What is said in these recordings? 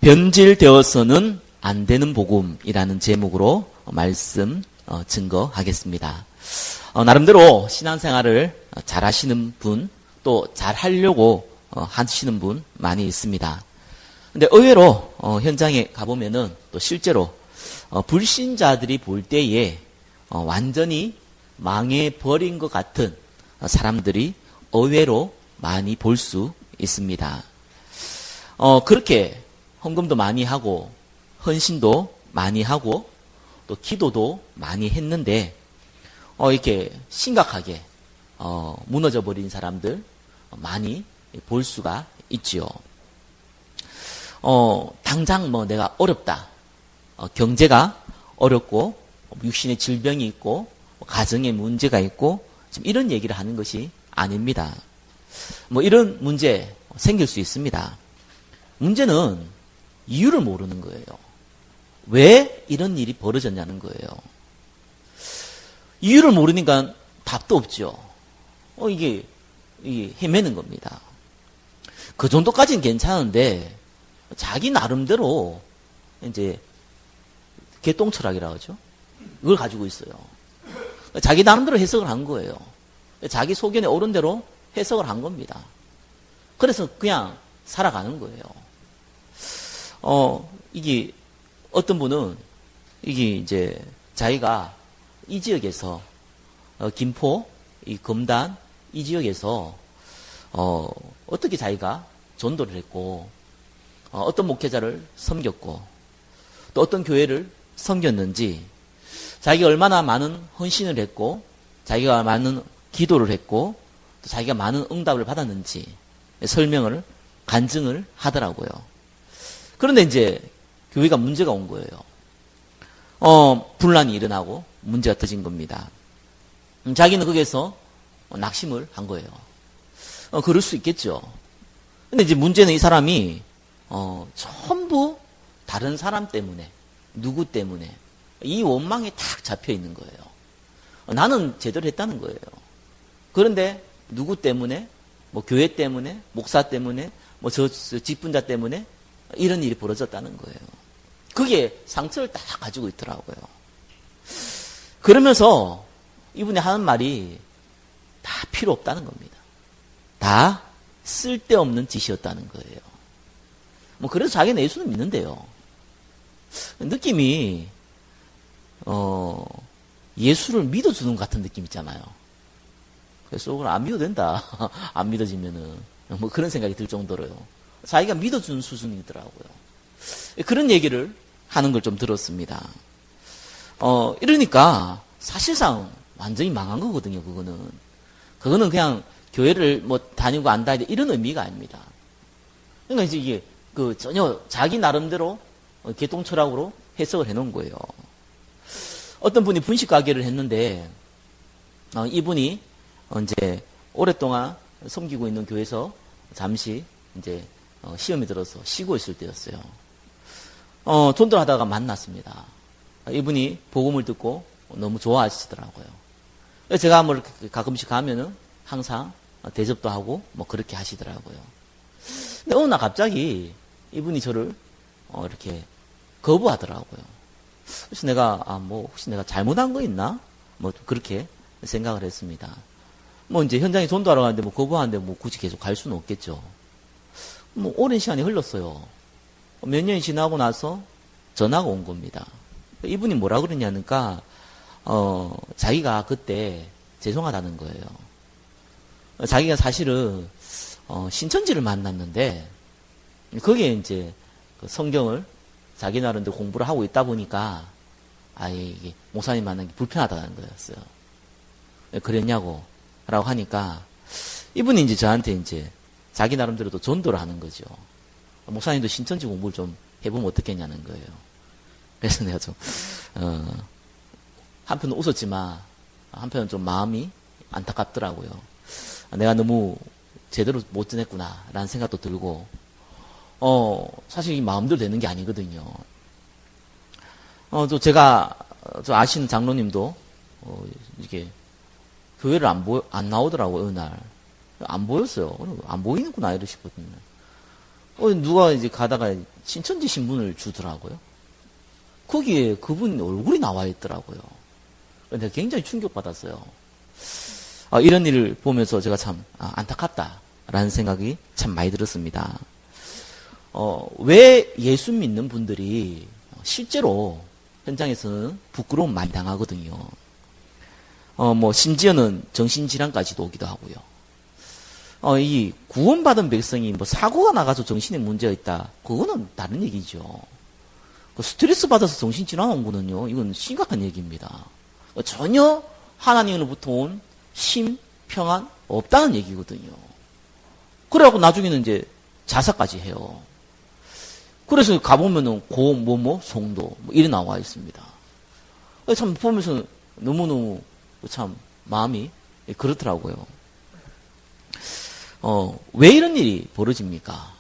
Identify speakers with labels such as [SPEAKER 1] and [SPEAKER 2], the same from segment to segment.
[SPEAKER 1] 변질되어서는 안 되는 복음이라는 제목으로 말씀 증거하겠습니다. 나름대로 신앙생활을 잘 하시는 분, 또 잘 하려고 하시는 분 많이 있습니다. 근데 의외로 현장에 가보면은 또 실제로 불신자들이 볼 때에 완전히 망해버린 것 같은 사람들이 의외로 많이 볼 수 있습니다. 그렇게 헌금도 많이 하고 헌신도 많이 하고 또 기도도 많이 했는데 이렇게 심각하게 무너져 버린 사람들 많이 볼 수가 있지요. 당장 내가 어렵다, 경제가 어렵고 육신의 질병이 있고 가정에 문제가 있고 지금 이런 얘기를 하는 것이 아닙니다. 이런 문제 생길 수 있습니다. 문제는 이유를 모르는 거예요. 왜 이런 일이 벌어졌냐는 거예요. 이유를 모르니까 답도 없죠. 이게 헤매는 겁니다. 그 정도까지는 괜찮은데 자기 나름대로 이제 개똥철학이라고 하죠. 이걸 가지고 있어요. 자기 나름대로 해석을 한 거예요. 자기 소견에 옳은 대로 해석을 한 겁니다. 그래서 그냥 살아가는 거예요. 이게 어떤 분은 이게 이제 자기가 이 지역에서 김포, 이 검단 이 지역에서 어떻게 자기가 전도를 했고 어떤 목회자를 섬겼고 또 어떤 교회를 섬겼는지 자기가 얼마나 많은 헌신을 했고 자기가 많은 기도를 했고 또 자기가 많은 응답을 받았는지 설명을 간증을 하더라고요. 그런데 이제 교회가 문제가 온 거예요. 분란이 일어나고 문제가 터진 겁니다. 자기는 거기에서 낙심을 한 거예요. 그럴 수 있겠죠. 근데 이제 문제는 이 사람이 전부 다른 사람 때문에, 누구 때문에 이 원망에 탁 잡혀 있는 거예요. 나는 제대로 했다는 거예요. 그런데 누구 때문에, 교회 때문에, 목사 때문에, 저 직분자 때문에 이런 일이 벌어졌다는 거예요. 그게 상처를 딱 가지고 있더라고요. 그러면서 이분이 하는 말이 다 필요 없다는 겁니다. 다 쓸데없는 짓이었다는 거예요. 그래서 자기는 예수는 믿는데요. 느낌이 예수를 믿어주는 것 같은 느낌 있잖아요. 그래서 그걸 안 믿어도 된다. 안 믿어지면은 그런 생각이 들 정도로요. 자기가 믿어주는 수준이더라고요. 그런 얘기를 하는 걸 좀 들었습니다. 이러니까 사실상 완전히 망한 거거든요. 그거는 그냥 교회를 다니고 안 다니고 이런 의미가 아닙니다. 그러니까 이제 이게 전혀 자기 나름대로 개똥철학으로 해석을 해놓은 거예요. 어떤 분이 분식 가게를 했는데 이분이 이제 오랫동안 섬기고 있는 교회에서 잠시 이제 시험이 들어서 쉬고 있을 때였어요. 전도를 하다가 만났습니다. 이분이 복음을 듣고 너무 좋아하시더라고요. 제가 가끔씩 가면은 항상 대접도 하고 그렇게 하시더라고요. 근데 어느 날 갑자기 이분이 저를 이렇게 거부하더라고요. 그래서 내가 혹시 내가 잘못한 거 있나? 그렇게 생각을 했습니다. 이제 현장에 전도하러 가는데 거부하는데 굳이 계속 갈 수는 없겠죠. 오랜 시간이 흘렀어요. 몇 년이 지나고 나서 전화가 온 겁니다. 이분이 뭐라 그러냐니까 자기가 그때 죄송하다는 거예요. 자기가 사실은 신천지를 만났는데 거기에 이제 성경을 자기 나름대로 공부를 하고 있다 보니까 이게 목사님 만나기 불편하다는 거였어요. 왜 그랬냐고 라고 하니까 이분이 이제 저한테 이제 자기 나름대로 또 전도를 하는 거죠. 목사님도 신천지 공부를 좀 해보면 어떻겠냐는 거예요. 그래서 내가 좀 한편은 웃었지만 한편은 좀 마음이 안타깝더라고요. 내가 너무 제대로 못 지냈구나 라는 생각도 들고 사실 이 마음대로 되는 게 아니거든요. 또 제가 아시는 장로님도 이게 교회를 안 나오더라고요. 어느 날 안 보였어요. 안 보이는구나 이러시거든요. 누가 이제 가다가 신천지 신문을 주더라고요. 거기에 그분 얼굴이 나와 있더라고요. 근데 굉장히 충격받았어요. 이런 일을 보면서 제가 참 안타깝다라는 생각이 참 많이 들었습니다. 왜 예수 믿는 분들이 실제로 현장에서는 부끄러움 많이 당하거든요. 심지어는 정신질환까지도 오기도 하고요. 이 구원받은 백성이 사고가 나가서 정신에 문제가 있다. 그거는 다른 얘기죠. 스트레스 받아서 정신질환 온 거는요, 이건 심각한 얘기입니다. 전혀 하나님으로부터 온 힘, 평안 없다는 얘기거든요. 그래갖고 나중에는 이제 자살까지 해요. 그래서 가보면은 송도, 이래 나와 있습니다. 참 보면서 너무너무 참 마음이 그렇더라고요. 왜 이런 일이 벌어집니까?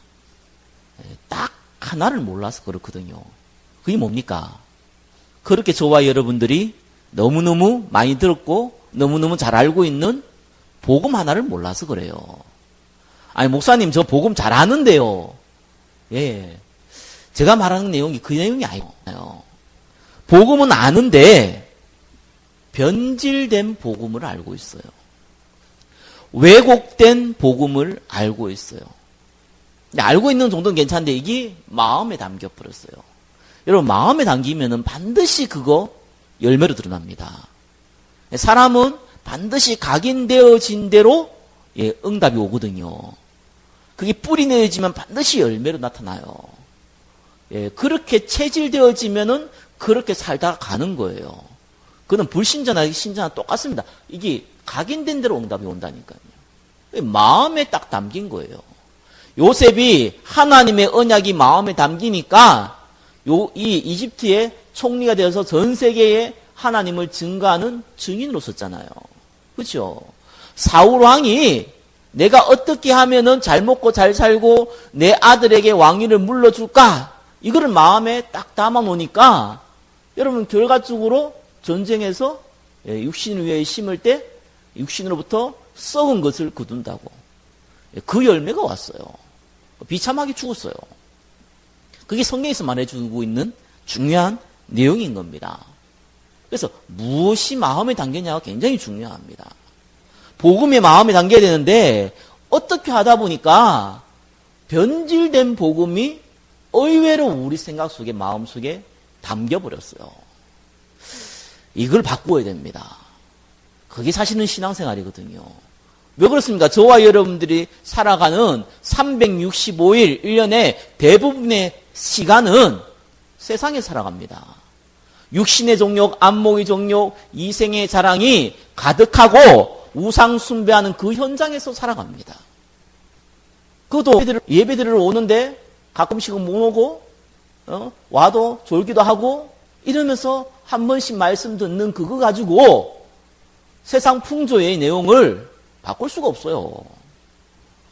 [SPEAKER 1] 딱 하나를 몰라서 그렇거든요. 그게 뭡니까? 그렇게 저와 여러분들이 너무너무 많이 들었고 너무너무 잘 알고 있는 복음 하나를 몰라서 그래요. 아니, 목사님 저 복음 잘 아는데요. 예. 제가 말하는 내용이 그 내용이 아니에요. 복음은 아는데 변질된 복음을 알고 있어요. 왜곡된 복음을 알고 있어요. 근데 알고 있는 정도는 괜찮은데 이게 마음에 담겨버렸어요. 여러분, 마음에 담기면은 반드시 그거 열매로 드러납니다. 사람은 반드시 각인되어진 대로 응답이 오거든요. 그게 뿌리 내어지면 반드시 열매로 나타나요. 그렇게 체질되어지면은 그렇게 살다가 가는 거예요. 그는 불신자나 신자나 똑같습니다. 이게 각인된 대로 응답이 온다니까요. 마음에 딱 담긴 거예요. 요셉이 하나님의 언약이 마음에 담기니까 이 이집트의 총리가 되어서 전 세계에 하나님을 증거하는 증인으로 섰잖아요. 그렇죠? 사울 왕이 내가 어떻게 하면은 잘 먹고 잘 살고 내 아들에게 왕위를 물려줄까? 이거를 마음에 딱 담아 놓으니까 여러분 결과적으로 전쟁에서 육신 위에 심을 때 육신으로부터 썩은 것을 거둔다고. 그 열매가 왔어요. 비참하게 죽었어요. 그게 성경에서 말해주고 있는 중요한 내용인 겁니다. 그래서 무엇이 마음에 담겼냐가 굉장히 중요합니다. 복음이 마음에 담겨야 되는데 어떻게 하다 보니까 변질된 복음이 의외로 우리 생각 속에 마음 속에 담겨버렸어요. 이걸 바꾸어야 됩니다. 그게 사실은 신앙생활이거든요. 왜 그렇습니까? 저와 여러분들이 살아가는 365일 1년의 대부분의 시간은 세상에 살아갑니다. 육신의 종욕, 안목의 종욕, 이생의 자랑이 가득하고 우상 숭배하는 그 현장에서 살아갑니다. 그것도 예배드리러 오는데 가끔씩은 못 오고 와도 졸기도 하고 이러면서 한 번씩 말씀 듣는 그거 가지고 세상 풍조의 내용을 바꿀 수가 없어요.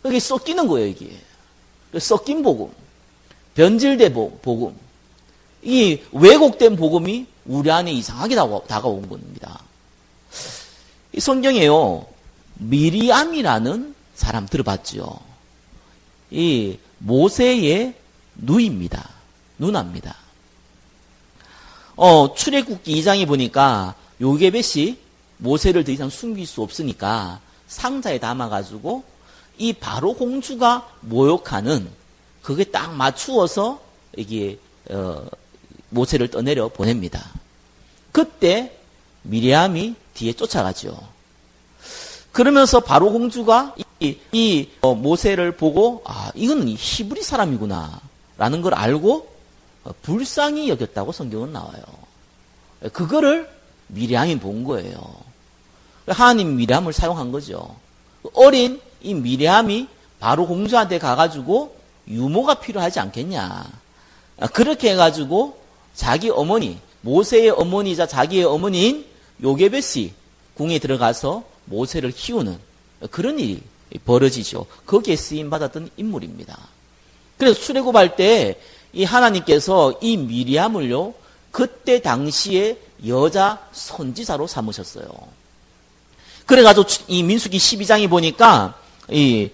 [SPEAKER 1] 이게 섞이는 거예요, 이게. 섞인 복음, 변질된 복음, 이 왜곡된 복음이 우리 안에 이상하게 다가온 겁니다. 이 성경에요, 미리암이라는 사람 들어봤죠? 이 모세의 누이입니다. 누나입니다. 출애굽기 2장에 보니까 요게벳이 모세를 더 이상 숨길 수 없으니까 상자에 담아가지고 이 바로 공주가 모욕하는 그게 딱 맞추어서 이게 모세를 떠내려 보냅니다. 그때 미리암이 뒤에 쫓아가죠. 그러면서 바로 공주가 이 모세를 보고 이거는 히브리 사람이구나 라는 걸 알고 불쌍히 여겼다고 성경은 나와요. 그거를 미리암이 본 거예요. 하나님 미리암을 사용한 거죠. 어린 이 미리암이 바로 공주한테 가가지고 유모가 필요하지 않겠냐. 그렇게 해가지고 자기 어머니, 모세의 어머니이자 자기의 어머니인 요게벳이 궁에 들어가서 모세를 키우는 그런 일이 벌어지죠. 거기에 쓰임받았던 인물입니다. 그래서 출애굽할 때 이 하나님께서 이 미리암을요, 그때 당시에 여자 선지자로 삼으셨어요. 그래가지고 이 민수기 12장에 보니까 이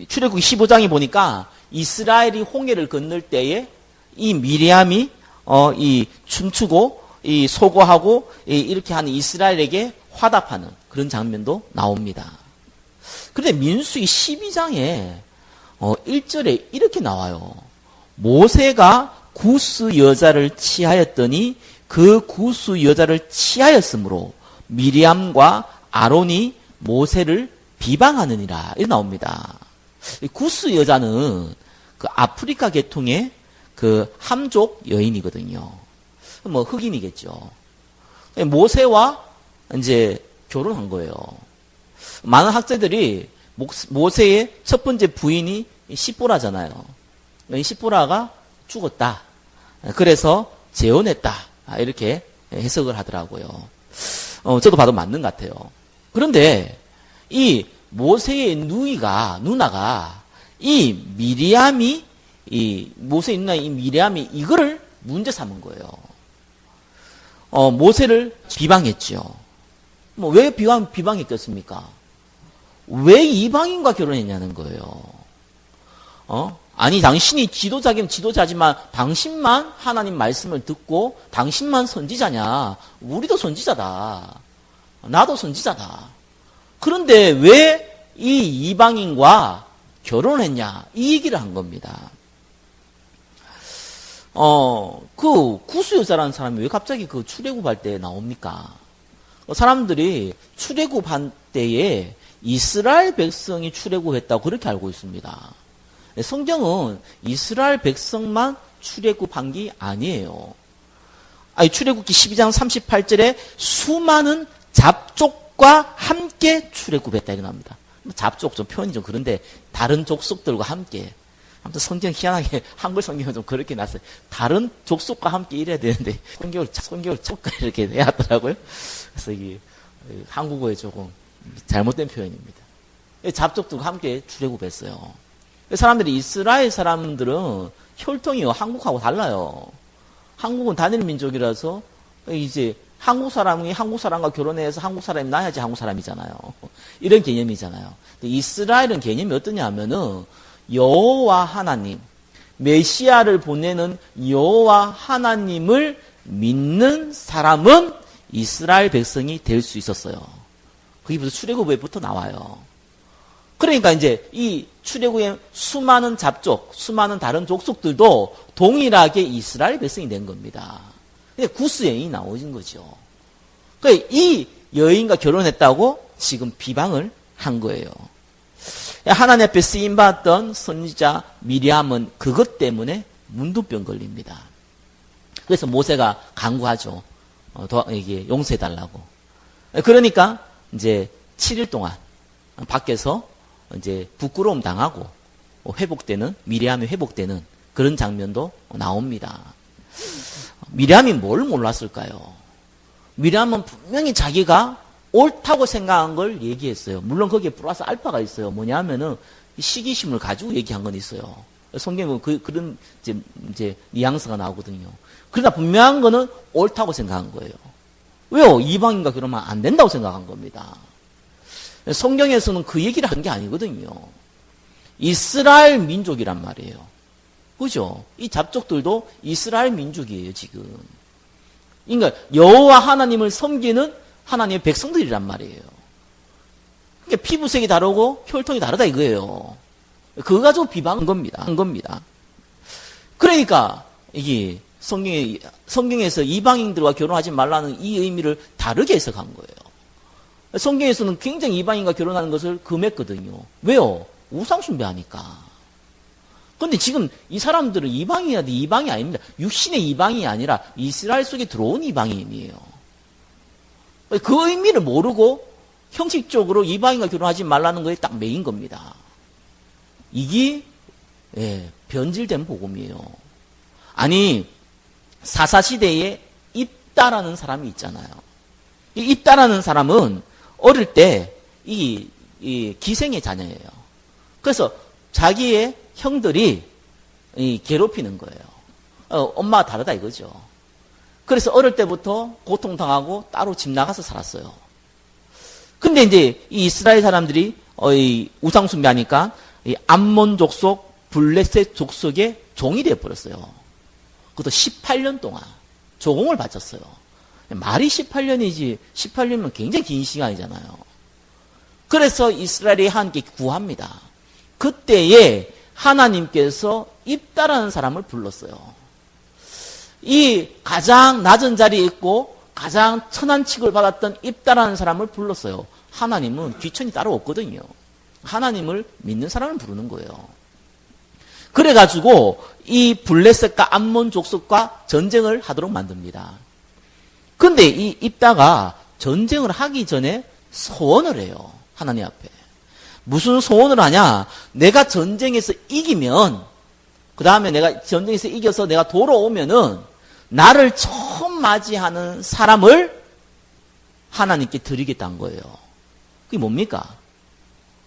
[SPEAKER 1] 출애굽기 15장에 보니까 이스라엘이 홍해를 건널 때에 이 미리암이 이 춤추고 이 소고하고 이렇게 하는 이스라엘에게 화답하는 그런 장면도 나옵니다. 그런데 민수기 12장에 1절에 이렇게 나와요. 모세가 구스 여자를 취하였더니 그 구스 여자를 취하였으므로 미리암과 아론이 모세를 비방하느니라. 이렇게 나옵니다. 구스 여자는 그 아프리카 계통의 그 함족 여인이거든요. 뭐 흑인이겠죠. 모세와 이제 결혼한 거예요. 많은 학자들이 모세의 첫 번째 부인이 시보라잖아요. 시보라가 죽었다. 그래서 재혼했다. 이렇게 해석을 하더라고요. 저도 봐도 맞는 것 같아요. 그런데 이 모세의 누나가 이 미리암이 모세의 누나 이 미리암이 이거를 문제 삼은 거예요. 모세를 비방했죠. 뭐 왜 비방했겠습니까? 왜 이방인과 결혼했냐는 거예요. 아니 당신이 지도자긴 지도자지만 당신만 하나님 말씀을 듣고 당신만 선지자냐? 우리도 선지자다. 나도 선지자다. 그런데 왜 이 이방인과 결혼했냐? 이 얘기를 한 겁니다. 그 구스 여자라는 사람이 왜 갑자기 그 출애굽할 때 나옵니까? 사람들이 출애굽한 때에 이스라엘 백성이 출애굽했다고 그렇게 알고 있습니다. 성경은 이스라엘 백성만 출애굽한 게 아니에요. 출애굽기 12장 38절에 수많은 잡족과 함께 출애굽했다 이렇게 나옵니다. 잡족 좀 표현이 좀 그런데 다른 족속들과 함께. 아무튼 성경 희한하게 한글 성경은 좀 그렇게 났어요. 다른 족속과 함께 이래야 되는데 성경을 족과 이렇게 해야 하더라고요. 그래서 이게 한국어에 조금 잘못된 표현입니다. 잡족들과 함께 출애굽했어요. 사람들이 이스라엘 사람들은 혈통이 한국하고 달라요. 한국은 단일 민족이라서 이제 한국 사람이 한국 사람과 결혼해서 한국 사람이 나야지 한국 사람이잖아요. 이런 개념이잖아요. 근데 이스라엘은 개념이 어떠냐 하면은 여호와 하나님, 메시아를 보내는 여호와 하나님을 믿는 사람은 이스라엘 백성이 될 수 있었어요. 그게 출애굽에부터 나와요. 그러니까 이제 이 출애굽의 수많은 잡족, 수많은 다른 족속들도 동일하게 이스라엘 백성이 된 겁니다. 구스 여인이 나오진 거죠. 그러니까 이 여인과 결혼했다고 지금 비방을 한 거예요. 하나님 앞에 쓰임받았던 선지자 미리암은 그것 때문에 문둥병 걸립니다. 그래서 모세가 간구하죠. 이게 용서해달라고. 그러니까 이제 7일 동안 밖에서 이제 부끄러움 당하고 미리암이 회복되는 그런 장면도 나옵니다. 미리암이 뭘 몰랐을까요? 미리암은 분명히 자기가 옳다고 생각한 걸 얘기했어요. 물론 거기에 플러스 알파가 있어요. 뭐냐면은 시기심을 가지고 얘기한 건 있어요. 성경은 그런 이제 뉘앙스가 나오거든요. 그러나 분명한 거는 옳다고 생각한 거예요. 왜요? 이방인과 결혼하면 안 된다고 생각한 겁니다. 성경에서는 그 얘기를 한 게 아니거든요. 이스라엘 민족이란 말이에요. 그죠? 이 잡족들도 이스라엘 민족이에요, 지금. 그러니까 여호와 하나님을 섬기는 하나님의 백성들이란 말이에요. 그러니까 피부색이 다르고 혈통이 다르다 이거예요. 그거 가지고 비방한 겁니다. 그러니까 이게 성경에서 이방인들과 결혼하지 말라는 이 의미를 다르게 해석한 거예요. 성경에서는 굉장히 이방인과 결혼하는 것을 금했거든요. 왜요? 우상 숭배하니까. 그런데 지금 이 사람들은 이방이 아닙니다. 육신의 이방이 아니라 이스라엘 속에 들어온 이방인이에요. 그 의미를 모르고 형식적으로 이방인과 결혼하지 말라는 거에 딱 매인 겁니다. 이게 변질된 복음이에요. 아니 사사시대에 입다라는 사람이 있잖아요. 이 입다라는 사람은 어릴 때 이 기생의 자녀예요. 그래서 자기의 형들이 괴롭히는 거예요. 엄마가 다르다 이거죠. 그래서 어릴 때부터 고통당하고 따로 집 나가서 살았어요. 근데 이제 이 이스라엘 사람들이 우상숭배하니까 이 암몬 족속 블레셋 족속의 종이 되어버렸어요. 그것도 18년 동안 조공을 바쳤어요. 말이 18년이지 18년이면 굉장히 긴 시간이잖아요. 그래서 이스라엘이 하나님께 구합니다. 그때에 하나님께서 입다라는 사람을 불렀어요. 이 가장 낮은 자리에 있고 가장 천한 취급을 받았던 입다라는 사람을 불렀어요. 하나님은 귀천이 따로 없거든요. 하나님을 믿는 사람을 부르는 거예요. 그래가지고 이 블레셋과 암몬 족속과 전쟁을 하도록 만듭니다. 근데 이 입다가 전쟁을 하기 전에 소원을 해요. 하나님 앞에. 무슨 소원을 하냐? 내가 전쟁에서 이기면, 그 다음에 내가 전쟁에서 이겨서 내가 돌아오면은 나를 처음 맞이하는 사람을 하나님께 드리겠다는 거예요. 그게 뭡니까?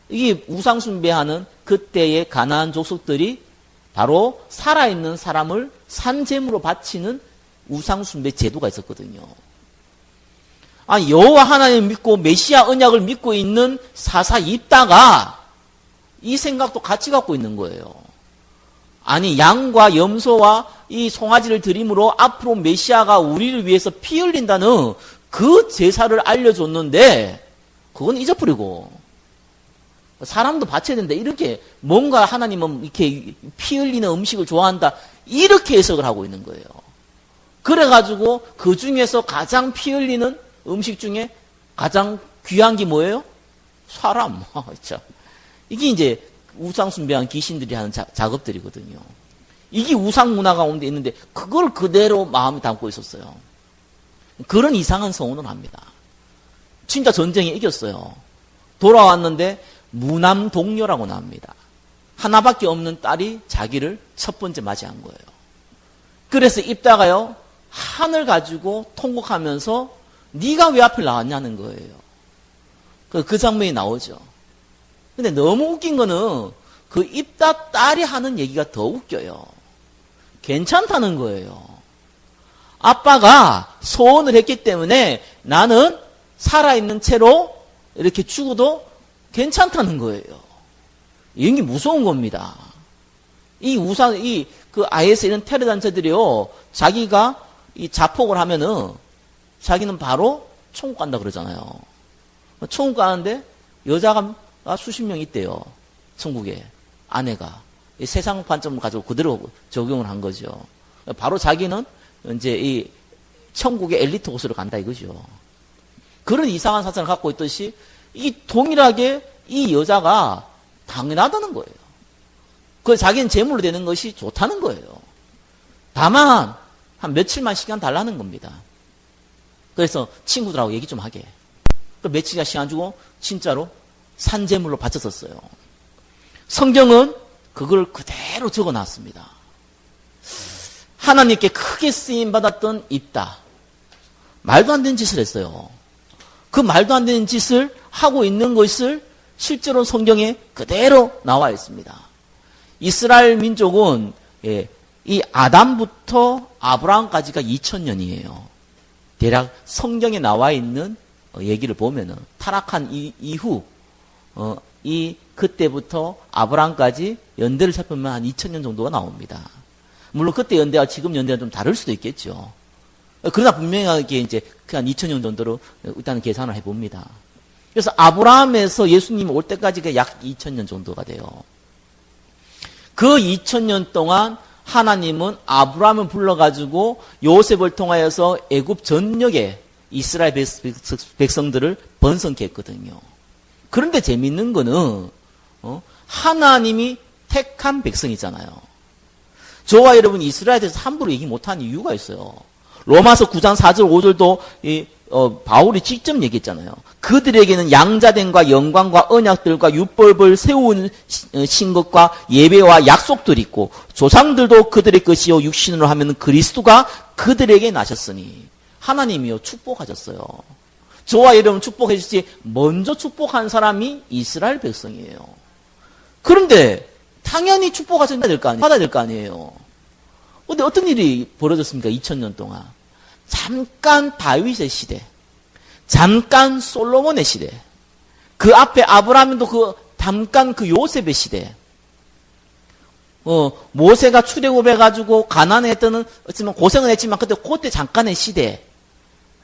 [SPEAKER 1] 이게 우상숭배하는 그때의 가나안 족속들이 바로 살아있는 사람을 산제물로 바치는 우상숭배 제도가 있었거든요. 여호와 하나님을 믿고 메시아 언약을 믿고 있는 사사 입다가 이 생각도 같이 갖고 있는 거예요. 아니 양과 염소와 이 송아지를 드림으로 앞으로 메시아가 우리를 위해서 피 흘린다는 그 제사를 알려줬는데 그건 잊어버리고 사람도 바쳐야 된다. 이렇게 뭔가 하나님은 이렇게 피 흘리는 음식을 좋아한다. 이렇게 해석을 하고 있는 거예요. 그래가지고 그 중에서 가장 피 흘리는 음식 중에 가장 귀한 게 뭐예요? 사람. 참. 이게 이제 우상숭배한 귀신들이 하는 작업들이거든요. 이게 우상 문화 가운데 있는데 그걸 그대로 마음에 담고 있었어요. 그런 이상한 서원을 합니다. 진짜 전쟁에 이겼어요. 돌아왔는데 무남동녀라고 나옵니다. 하나밖에 없는 딸이 자기를 첫 번째 맞이한 거예요. 그래서 입다가요 한을 가지고 통곡하면서 네가 왜 앞에 나왔냐는 거예요. 그 장면이 나오죠. 근데 너무 웃긴 거는 그 입다 딸이 하는 얘기가 더 웃겨요. 괜찮다는 거예요. 아빠가 소원을 했기 때문에 나는 살아있는 채로 이렇게 죽어도 괜찮다는 거예요. 이런 게 무서운 겁니다. 그 IS 이런 테러 단체들이요, 자기가 이 자폭을 하면은 자기는 바로 총국 간다 그러잖아요. 총국 가는데 여자가 수십 명 있대요. 천국에. 아내가. 이 세상 관점을 가지고 그대로 적용을 한 거죠. 바로 자기는 이제 이 천국의 엘리트 곳으로 간다 이거죠. 그런 이상한 사상을 갖고 있듯이 이 동일하게 이 여자가 당연하다는 거예요. 그래서 자기는 제물로 되는 것이 좋다는 거예요. 다만 한 며칠만 시간 달라는 겁니다. 그래서 친구들하고 얘기 좀 하게. 며칠간 시간 주고 진짜로 산제물로 바쳤었어요. 성경은 그걸 그대로 적어놨습니다. 하나님께 크게 쓰임받았던 입다. 말도 안 되는 짓을 했어요. 그 말도 안 되는 짓을 하고 있는 것을 실제로 성경에 그대로 나와 있습니다. 이스라엘 민족은 이 아담부터 아브라함까지가 2000년이에요. 대략 성경에 나와 있는 얘기를 보면은 타락한 이후 그때부터 아브라함까지 연대를 살펴보면 한 2000년 정도가 나옵니다. 물론 그때 연대와 지금 연대가 좀 다를 수도 있겠죠. 그러나 분명하게 이제 한 2000년 정도로 일단 계산을 해봅니다. 그래서 아브라함에서 예수님이 올 때까지가 약 2000년 정도가 돼요. 그 2000년 동안 하나님은 아브라함을 불러가지고 요셉을 통하여서 애굽 전역에 이스라엘 백성들을 번성케 했거든요. 그런데 재밌는 거는 하나님이 택한 백성이잖아요. 저와 여러분 이스라엘에 대해서 함부로 얘기 못하는 이유가 있어요. 로마서 9장 4절 5절도 바울이 직접 얘기했잖아요. 그들에게는 양자됨과 영광과 언약들과 율법을 세운 것과 예배와 약속들이 있고 조상들도 그들의 것이요 육신으로 하면 그리스도가 그들에게 나셨으니 하나님이요 축복하셨어요. 저와 여러분 축복해 주시지 먼저 축복한 사람이 이스라엘 백성이에요. 그런데 당연히 축복하셔야 될 거 아니에요. 받아야 될 거 아니에요. 근데 어떤 일이 벌어졌습니까? 2000년 동안. 잠깐 다윗의 시대, 잠깐 솔로몬의 시대, 그 앞에 아브라함도 잠깐 그 요셉의 시대, 모세가 출애굽해가지고 가나안에 했지만 고생은 했지만 그때 잠깐의 시대,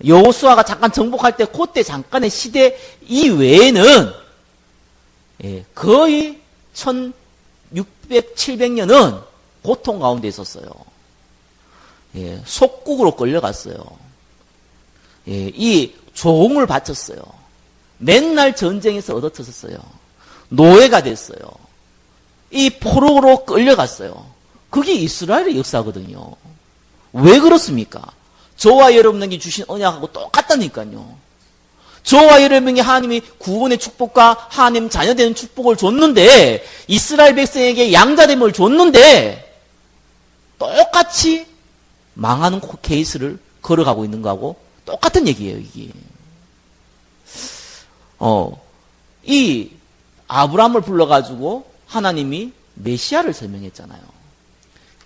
[SPEAKER 1] 여호수아가 잠깐 정복할 때 그때 잠깐의 시대 이외에는 거의 1600, 700년은 고통 가운데 있었어요. 속국으로 끌려갔어요. 이 종을 바쳤어요. 맨날 전쟁에서 얻어터졌어요. 노예가 됐어요. 이 포로로 끌려갔어요. 그게 이스라엘의 역사거든요. 왜 그렇습니까? 저와 여러분에게 주신 언약하고 똑같다니까요. 저와 여러분에게 하나님이 구원의 축복과 하나님 자녀되는 축복을 줬는데, 이스라엘 백성에게 양자됨을 줬는데 똑같이 망하는 케이스를 걸어가고 있는 거하고 똑같은 얘기예요, 이게. 이 아브라함을 불러가지고 하나님이 메시아를 설명했잖아요.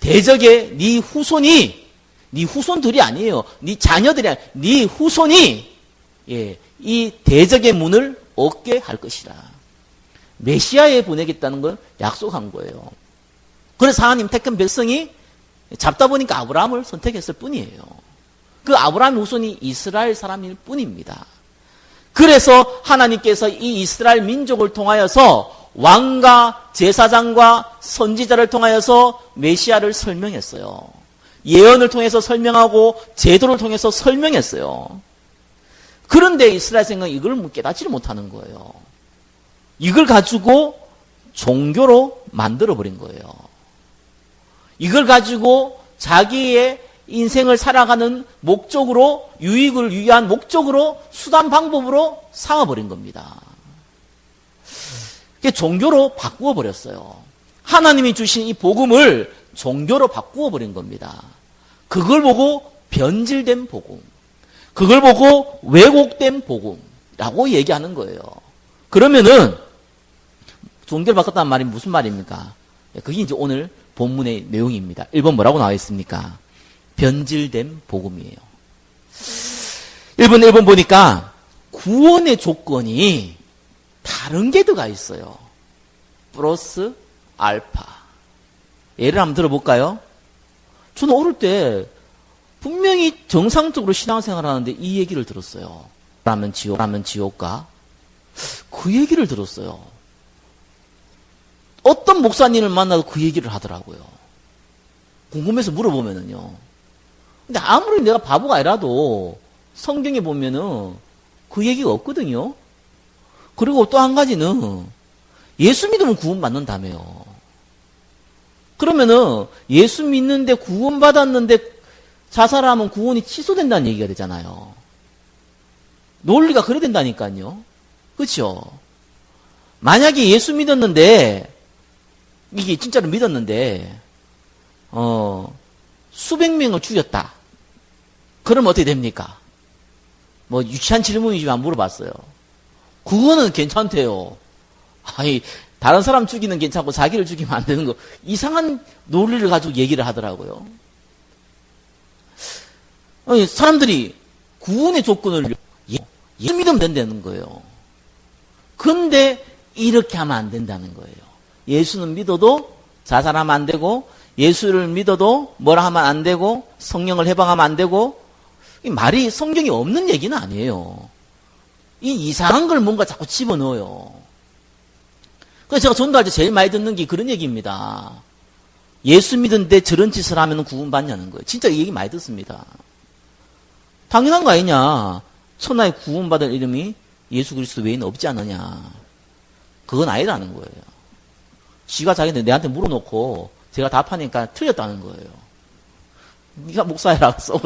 [SPEAKER 1] 대적의 네 후손들이 아니에요. 네 자녀들이 아니에요. 네 후손이 이 대적의 문을 얻게 할 것이라. 메시아에 보내겠다는 걸 약속한 거예요. 그래서 하나님 택한 백성이 잡다 보니까 아브라함을 선택했을 뿐이에요. 그 아브라함의 후손이 이스라엘 사람일 뿐입니다. 그래서 하나님께서 이 이스라엘 민족을 통하여서 왕과 제사장과 선지자를 통하여서 메시아를 설명했어요. 예언을 통해서 설명하고 제도를 통해서 설명했어요. 그런데 이스라엘 생각은 이걸 깨닫지를 못하는 거예요. 이걸 가지고 종교로 만들어버린 거예요. 이걸 가지고 자기의 인생을 살아가는 목적으로, 유익을 위한 목적으로, 수단 방법으로 삼아버린 겁니다. 종교로 바꾸어 버렸어요. 하나님이 주신 이 복음을 종교로 바꾸어 버린 겁니다. 그걸 보고 변질된 복음, 그걸 보고 왜곡된 복음이라고 얘기하는 거예요. 그러면은 종교를 바꿨다는 말이 무슨 말입니까? 그게 이제 오늘 본문의 내용입니다. 1번 뭐라고 나와 있습니까? 변질된 복음이에요. 1번 보니까 구원의 조건이 다른 게 들어가 있어요. 플러스 알파. 예를 한번 들어볼까요? 저는 어릴 때 분명히 정상적으로 신앙생활을 하는데 이 얘기를 들었어요. 라면 지옥가. 그 얘기를 들었어요. 어떤 목사님을 만나도 그 얘기를 하더라고요. 궁금해서 물어보면은요. 근데 아무리 내가 바보가 아니라도 성경에 보면은 그 얘기가 없거든요. 그리고 또 한 가지는 예수 믿으면 구원받는다며요. 그러면은 예수 믿는데 구원받았는데 자살하면 구원이 취소된다는 얘기가 되잖아요. 논리가 그래 된다니까요. 그렇죠? 만약에 예수 믿었는데 이게 진짜로 믿었는데 수백 명을 죽였다. 그러면 어떻게 됩니까? 뭐 유치한 질문이지만 물어봤어요. 그거는 괜찮대요. 아니 다른 사람 죽이는 괜찮고 자기를 죽이면 안 되는 거 이상한 논리를 가지고 얘기를 하더라고요. 아니, 사람들이 구원의 조건을 예수 믿으면 된다는 거예요. 근데 이렇게 하면 안 된다는 거예요. 예수는 믿어도 자살하면 안 되고 예수를 믿어도 뭐라 하면 안 되고 성령을 해방하면 안 되고 이 말이 성경이 없는 얘기는 아니에요. 이 이상한 걸 뭔가 자꾸 집어넣어요. 그래서 제가 전도할 때 제일 많이 듣는 게 그런 얘기입니다. 예수 믿는데 저런 짓을 하면 구원받냐는 거예요. 진짜 이 얘기 많이 듣습니다. 당연한 거 아니냐. 천하에 구원받을 이름이 예수 그리스도 외에는 없지 않느냐. 그건 아니라는 거예요. 지가 자기한테 내한테 물어놓고 제가 답하니까 틀렸다는 거예요. 네가 목사라고 써.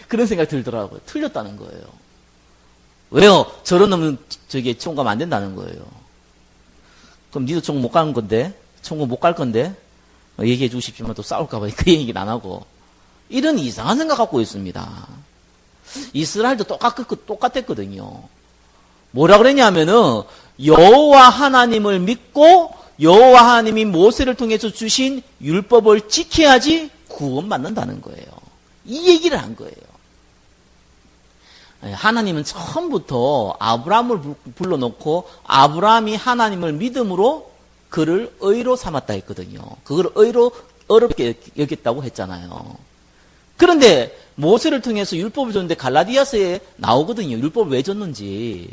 [SPEAKER 1] 그런 생각이 들더라고요. 틀렸다는 거예요. 왜요? 저런 놈은 천국 가면 안 된다는 거예요. 그럼 니도 천국 못 가는 건데, 천국 못 갈 건데, 얘기해 주십시오만 또 싸울까봐 그 얘기는 안 하고. 이런 이상한 생각 갖고 있습니다. 이스라엘도 똑같았거든요. 뭐라 그랬냐면은, 여호와 하나님을 믿고, 여호와 하나님이 모세를 통해서 주신 율법을 지켜야지 구원받는다는 거예요. 이 얘기를 한 거예요. 하나님은 처음부터 아브라함을 불러놓고 아브라함이 하나님을 믿음으로 그를 의로 삼았다 했거든요. 그걸 의로 어렵게 여겼다고 했잖아요. 그런데 모세를 통해서 율법을 줬는데 갈라디아서에 나오거든요. 율법을 왜 줬는지.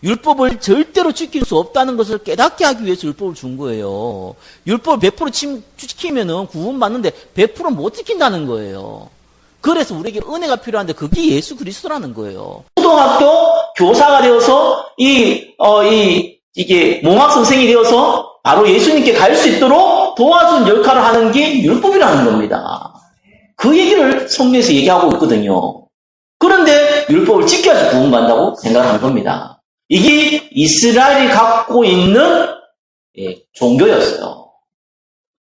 [SPEAKER 1] 율법을 절대로 지킬 수 없다는 것을 깨닫게 하기 위해서 율법을 준 거예요. 율법을 100% 지키면은 구원받는데 100%못 지킨다는 거예요. 그래서 우리에게 은혜가 필요한데 그게 예수 그리스도라는 거예요. 초등학교 교사가 되어서 이게 몽학 선생이 되어서 바로 예수님께 갈 수 있도록 도와준 역할을 하는 게 율법이라는 겁니다. 그 얘기를 성경에서 얘기하고 있거든요. 그런데 율법을 지켜야지 구원받는다고 생각하는 겁니다. 이게 이스라엘이 갖고 있는 종교였어요.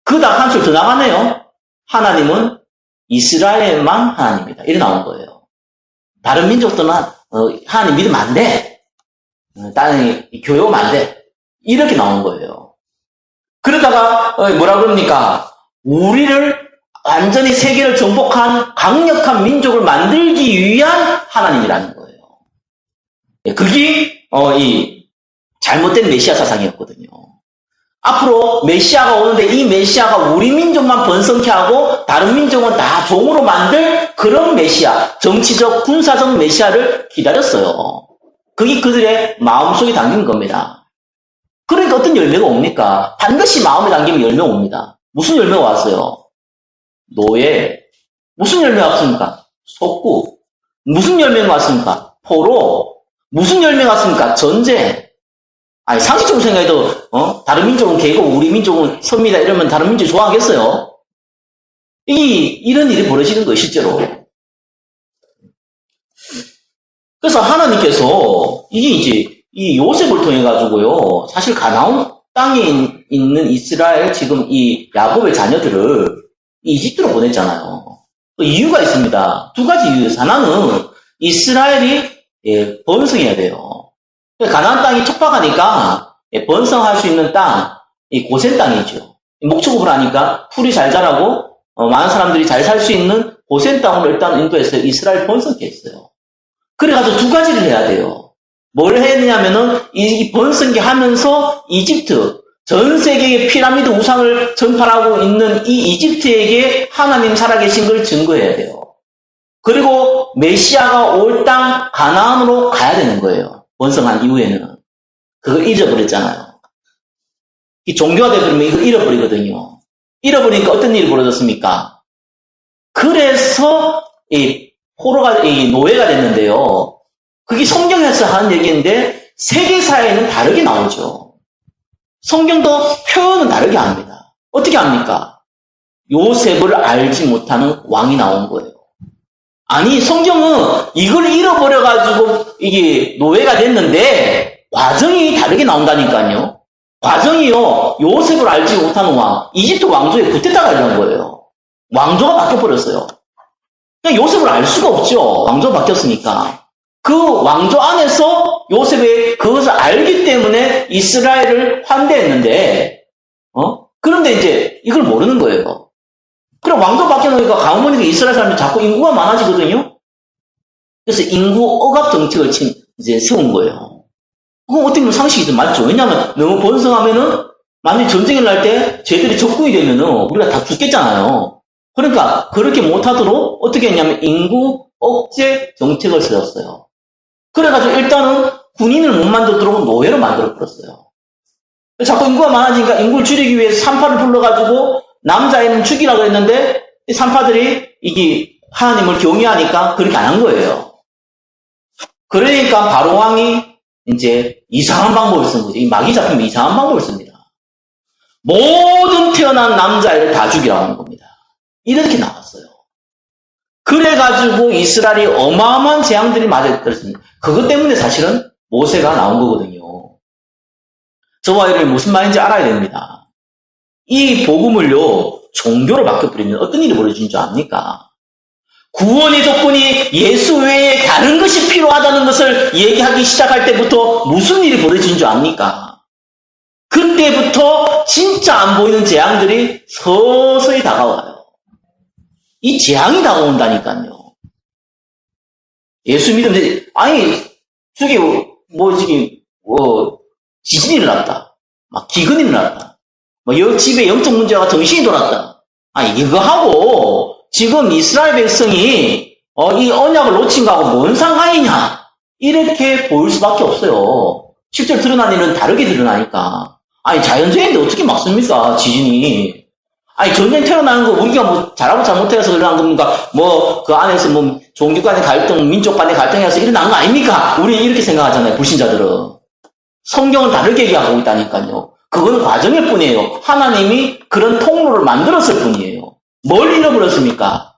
[SPEAKER 1] 그다음 한술 더 나가네요. 하나님은 이스라엘만 하나님이다. 이렇게 나온 거예요. 다른 민족들은 하나님 믿으면 안 돼. 다른 교회 오면 안 돼. 이렇게 나온 거예요. 그러다가 뭐라 그럽니까? 우리를 완전히 세계를 정복한 강력한 민족을 만들기 위한 하나님이라는 거예요. 그게 이 잘못된 메시아 사상이었거든요. 앞으로 메시아가 오는데 이 메시아가 우리 민족만 번성케 하고 다른 민족은 다 종으로 만들 그런 메시아, 정치적, 군사적 메시아를 기다렸어요. 그게 그들의 마음속에 담긴 겁니다. 그러니까 어떤 열매가 옵니까? 반드시 마음에 담기면 열매가 옵니다. 무슨 열매가 왔어요? 노예. 무슨 열매가 왔습니까? 속국. 무슨 열매가 왔습니까? 포로. 무슨 열매가 왔습니까? 전쟁. 아니, 상식적으로 생각해도, 다른 민족은 개고 우리 민족은 섭니다. 이러면 다른 민족이 좋아하겠어요? 이런 일이 벌어지는 거예요, 실제로. 그래서 하나님께서, 이게 이제, 이 요셉을 통해가지고요, 사실 가나안 땅에 있는 이스라엘, 지금 이 야곱의 자녀들을 이집트로 보냈잖아요. 또 이유가 있습니다. 두 가지 이유에서. 하나는 이스라엘이 번성해야 돼요. 가나안 땅이 척박하니까 번성할 수 있는 땅, 이 고센 땅이죠. 목축업을 하니까 풀이 잘 자라고 많은 사람들이 잘 살 수 있는 고센 땅으로 일단 인도해서 이스라엘 번성케 했어요. 그래가지고 두 가지를 해야 돼요. 뭘 했냐면은 이 번성케 하면서 이집트, 전 세계의 피라미드 우상을 전파하고 있는 이 이집트에게 하나님 살아계신 걸 증거해야 돼요. 그리고 메시아가 올 땅 가나안으로 가야 되는 거예요. 번성한 이후에는. 그걸 잊어버렸잖아요. 이 종교가 되버리면 이걸 잃어버리거든요. 잃어버리니까 어떤 일이 벌어졌습니까? 그래서 이 포로가, 이 노예가 됐는데요. 그게 성경에서 하는 얘기인데 세계사에는 다르게 나오죠. 성경도 표현은 다르게 합니다. 어떻게 합니까? 요셉을 알지 못하는 왕이 나온 거예요. 아니, 성경은 이걸 잃어버려가지고 이게 노예가 됐는데 과정이 다르게 나온다니까요. 과정이요. 요셉을 알지 못하는 왕, 이집트 왕조에 붙었다가 이런 거예요. 왕조가 바뀌어버렸어요. 그냥 요셉을 알 수가 없죠. 왕조가 바뀌었으니까. 그 왕조 안에서 요셉이 그것을 알기 때문에 이스라엘을 환대했는데, 그런데 이제 이걸 모르는 거예요. 그럼 왕조 바뀌어놓으니까 가문이니까 이스라엘 사람들이 자꾸 인구가 많아지거든요? 그래서 인구 억압 정책을 이제 세운 거예요. 그건 어떻게 보면 상식이 좀 맞죠. 왜냐하면 너무 번성하면은, 만약에 전쟁을 날 때 쟤들이 적군이 되면은 우리가 다 죽겠잖아요. 그러니까 그렇게 못하도록 어떻게 했냐면 인구 억제 정책을 세웠어요. 그래가지고 일단은 군인을 못 만들도록 노예로 만들어버렸어요. 자꾸 인구가 많아지니까 인구를 줄이기 위해서 산파를 불러가지고 남자애는 죽이라고 했는데 이 산파들이 이게 하나님을 경외하니까 그렇게 안 한 거예요. 그러니까 바로 왕이 이제 이상한 방법을 쓴 거죠. 이 막이 잡히면 이상한 방법을 씁니다. 모든 태어난 남자애를 다 죽이라고 하는 겁니다. 이렇게 나왔어요. 그래가지고 이스라엘이 어마어마한 재앙들이 맞았습니다. 그것 때문에 사실은 모세가 나온 거거든요. 저와 여러분이 무슨 말인지 알아야 됩니다. 이 복음을요, 종교로 바뀌어버리면 어떤 일이 벌어지는 줄 압니까? 구원의 조건이 예수 외에 다른 것이 필요하다는 것을 얘기하기 시작할 때부터 무슨 일이 벌어지는 줄 압니까? 그때부터 진짜 안 보이는 재앙들이 서서히 다가와요. 이 재앙이 다가온다니까요. 예수 믿으면, 아니, 저기, 지진이 일어났다. 막 기근이 일어났다. 집에 영적 문제가 정신이 돌았다. 이거 하고 지금 이스라엘 백성이 이 언약을 놓친 거하고 뭔 상관이냐? 이렇게 보일 수밖에 없어요. 실제로 드러난 일은 다르게 드러나니까. 자연재해인데 어떻게 막습니까? 지진이. 전쟁 태어나는 거 우리가 잘하고 잘못해서 일어난 겁니까? 그 안에서 종교 간의 갈등, 민족 간의 갈등에서 일어난 거 아닙니까? 우리 이렇게 생각하잖아요, 불신자들은. 성경은 다르게 얘기하고 있다니까요. 그건 과정일 뿐이에요. 하나님이 그런 통로를 만들었을 뿐이에요. 뭘 잃어버렸습니까?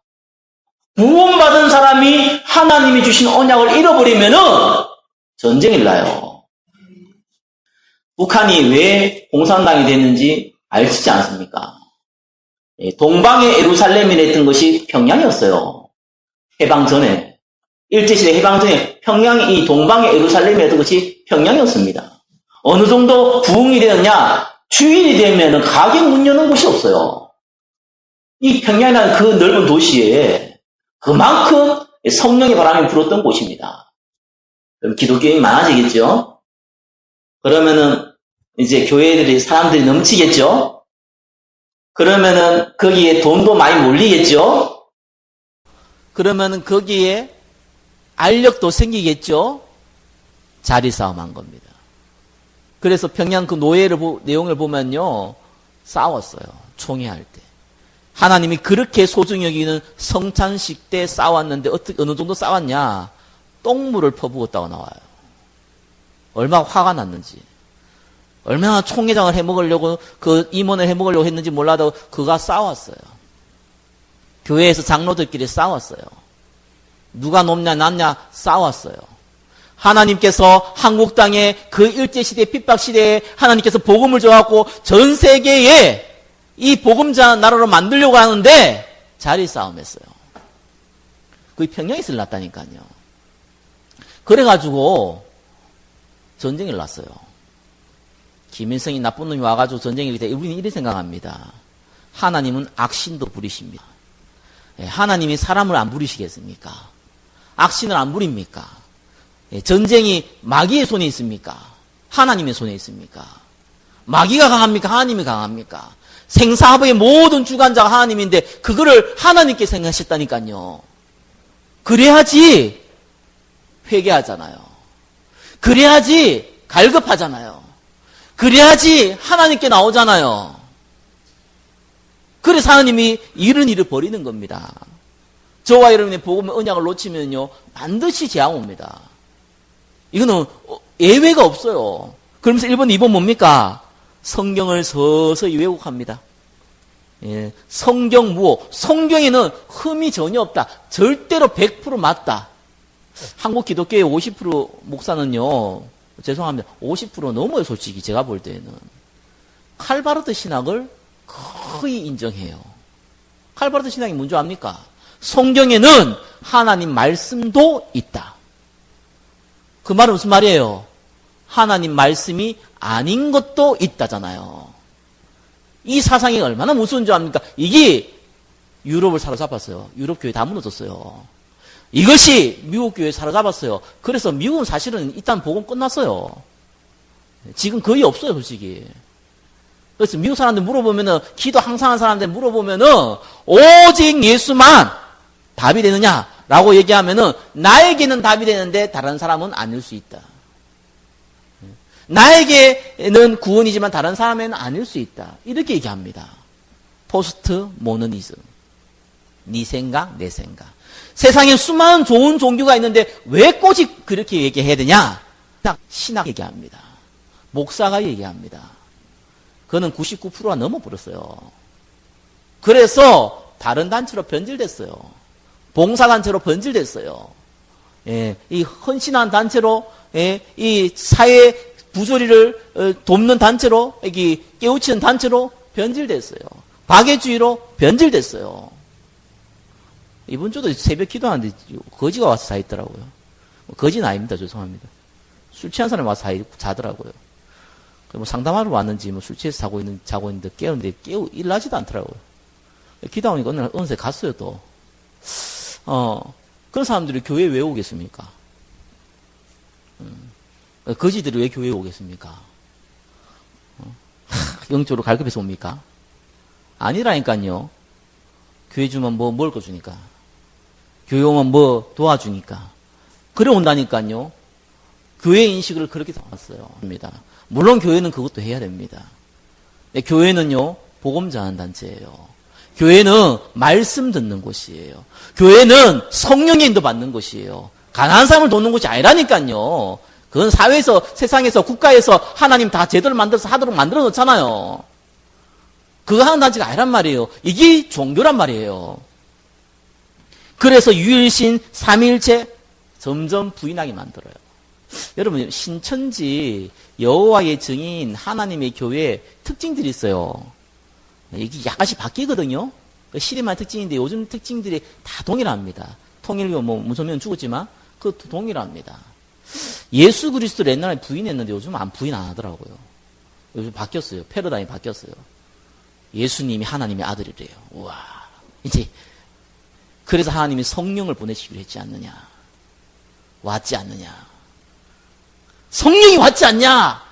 [SPEAKER 1] 구원받은 사람이 하나님이 주신 언약을 잃어버리면은 전쟁이 나요. 북한이 왜 공산당이 됐는지 알지 않습니까? 동방의 예루살렘이라 했던 것이 평양이었어요. 해방 전에. 일제시대 해방 전에 평양이 이 동방의 예루살렘이었던 것이 평양이었습니다. 어느 정도 부흥이 되었냐? 주일이 되면 가게 문 여는 곳이 없어요. 이 평양이라는 그 넓은 도시에 그만큼 성령의 바람이 불었던 곳입니다. 그럼 기독교인이 많아지겠죠? 그러면은 이제 교회들이 사람들이 넘치겠죠? 그러면은 거기에 돈도 많이 몰리겠죠? 그러면은 거기에 알력도 생기겠죠? 자리 싸움한 겁니다. 그래서 평양 그 노예를 내용을 보면요, 싸웠어요. 총회할 때. 하나님이 그렇게 소중히 여기는 성찬식 때 싸웠는데 어느 정도 싸웠냐? 똥물을 퍼부었다고 나와요. 얼마나 화가 났는지. 얼마나 총회장을 해먹으려고, 그 임원을 해먹으려고 했는지 몰라도 그가 싸웠어요. 교회에서 장로들끼리 싸웠어요. 누가 높냐 낮냐 싸웠어요. 하나님께서 한국 땅에 그 일제시대 핍박시대에 하나님께서 복음을 줘갖고 전 세계에 이 복음자 나라로 만들려고 하는데 자리 싸움했어요. 그게 평양에서 일어났다니까요. 그래가지고 전쟁이 일어났어요. 김일성이 나쁜 놈이 와가지고 전쟁이 일어날 때 우리는 이렇게 생각합니다. 하나님은 악신도 부리십니다. 하나님이 사람을 안 부리시겠습니까? 악신을 안 부립니까? 전쟁이 마귀의 손에 있습니까? 하나님의 손에 있습니까? 마귀가 강합니까? 하나님이 강합니까? 생사합의 모든 주관자가 하나님인데 그거를 하나님께 생각하셨다니까요. 그래야지 회개하잖아요. 그래야지 갈급하잖아요. 그래야지 하나님께 나오잖아요. 그래서 하나님이 이런 일을 벌이는 겁니다. 저와 여러분의 복음의 언약을 놓치면요 반드시 재앙 옵니다. 이거는 예외가 없어요. 그러면서 1번, 2번 뭡니까? 성경을 서서히 왜곡합니다. 예, 성경 무호. 성경에는 흠이 전혀 없다. 절대로 100% 맞다. 한국 기독교의 50% 목사는요, 죄송합니다. 50% 넘어요, 솔직히 제가 볼 때는. 칼바르트 신학을 거의 인정해요. 칼바르트 신학이 뭔지 압니까? 성경에는 하나님 말씀도 있다. 그 말은 무슨 말이에요? 하나님 말씀이 아닌 것도 있다잖아요. 이 사상이 얼마나 무서운 줄 압니까? 이게 유럽을 사로잡았어요. 유럽 교회 다 무너졌어요. 이것이 미국 교회 사로잡았어요. 그래서 미국은 사실은 일단 복음 끝났어요. 지금 거의 없어요, 솔직히. 그래서 미국 사람들 물어보면은, 기도 항상 한 사람들 물어보면은, 오직 예수만 답이 되느냐? 라고 얘기하면은, 나에게는 답이 되는데, 다른 사람은 아닐 수 있다. 나에게는 구원이지만 다른 사람에는 아닐 수 있다. 이렇게 얘기합니다. 포스트 모더니즘. 네 생각, 내 생각. 세상에 수많은 좋은 종교가 있는데 왜 꼬집 그렇게 얘기해야 되냐? 신학 얘기합니다. 목사가 얘기합니다. 그거는 99%가 넘어버렸어요. 그래서 다른 단체로 변질됐어요. 봉사단체로 변질됐어요. 예, 이 헌신한 단체로, 예, 이 사회 부조리를 돕는 단체로, 여기 깨우치는 단체로 변질됐어요. 박애주의로 변질됐어요. 이번 주도 새벽 기도하는데 거지가 와서 자 있더라고요. 거지는 아닙니다. 죄송합니다. 술 취한 사람이 와서 자더라고요. 뭐 상담하러 왔는지 뭐 술 취해서 자고 있는데 깨우는데 일나지도 않더라고요. 기도하니까 어느새 갔어요 또. 그런 사람들이 교회에 왜 오겠습니까? 거지들이 왜 교회에 오겠습니까? 영적으로 갈급해서 옵니까? 아니라니까요. 교회 주면 뭐 먹을 거 주니까. 교회 오면 뭐 도와주니까. 그래 온다니까요. 교회 인식을 그렇게 잡았어요. 물론 교회는 그것도 해야 됩니다. 교회는요, 복음 전하는 단체예요. 교회는 말씀 듣는 곳이에요. 교회는 성령의 인도 받는 곳이에요. 가난한 사람을 돕는 곳이 아니라니까요. 그건 사회에서, 세상에서, 국가에서 하나님 다 제대로 만들어서 하도록 만들어 놓잖아요. 그거 하는 단체가 아니란 말이에요. 이게 종교란 말이에요. 그래서 유일신 삼위일체 점점 부인하게 만들어요. 여러분, 신천지 여호와의 증인 하나님의 교회 특징들이 있어요. 이게 약간씩 바뀌거든요. 시리만 특징인데 요즘 특징들이 다 동일합니다. 통일교 무소면 죽었지만 그것도 동일합니다. 예수 그리스도를 옛날에 부인했는데 요즘 부인 안 하더라고요. 요즘 바뀌었어요. 패러다임이 바뀌었어요. 예수님이 하나님의 아들이래요. 우와. 이제 그래서 하나님이 성령을 보내시기로 했지 않느냐. 왔지 않느냐. 성령이 왔지 않냐.